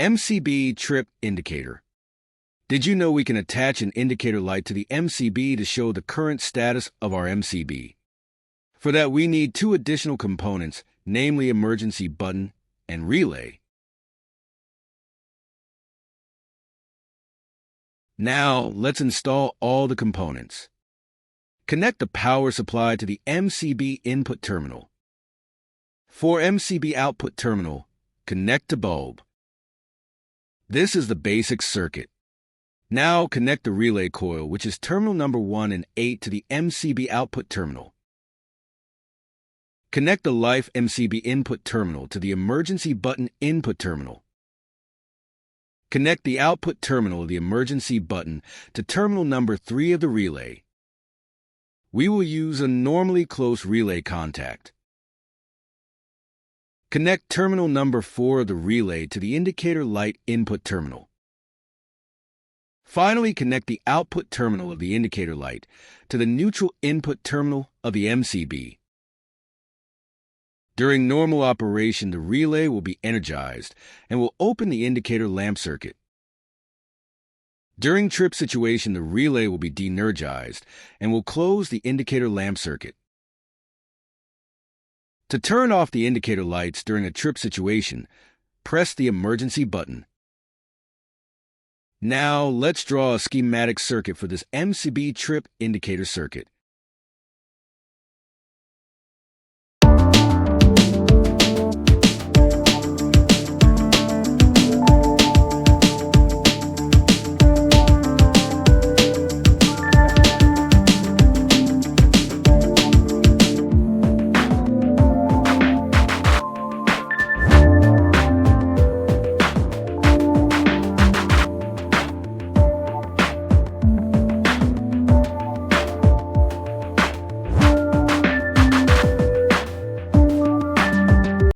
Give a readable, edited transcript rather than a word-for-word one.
MCB trip indicator. Did you know we can attach an indicator light to the MCB to show the current status of our MCB? For that, we need two additional components, namely emergency button and relay. Now, let's install all the components. Connect the power supply to the MCB input terminal. For MCB output terminal, connect the bulb. This is the basic circuit. Now connect the relay coil, which is terminal number 1 and 8, to the MCB output terminal. Connect the live MCB input terminal to the emergency button input terminal. Connect the output terminal of the emergency button to terminal number 3 of the relay. We will use a normally close relay contact. Connect terminal number 4 of the relay to the indicator light input terminal. Finally, connect the output terminal of the indicator light to the neutral input terminal of the MCB. During normal operation, the relay will be energized and will open the indicator lamp circuit. During trip situation, the relay will be de-energized and will close the indicator lamp circuit. To turn off the indicator lights during a trip situation, press the emergency button. Now, let's draw a schematic circuit for this MCB trip indicator circuit.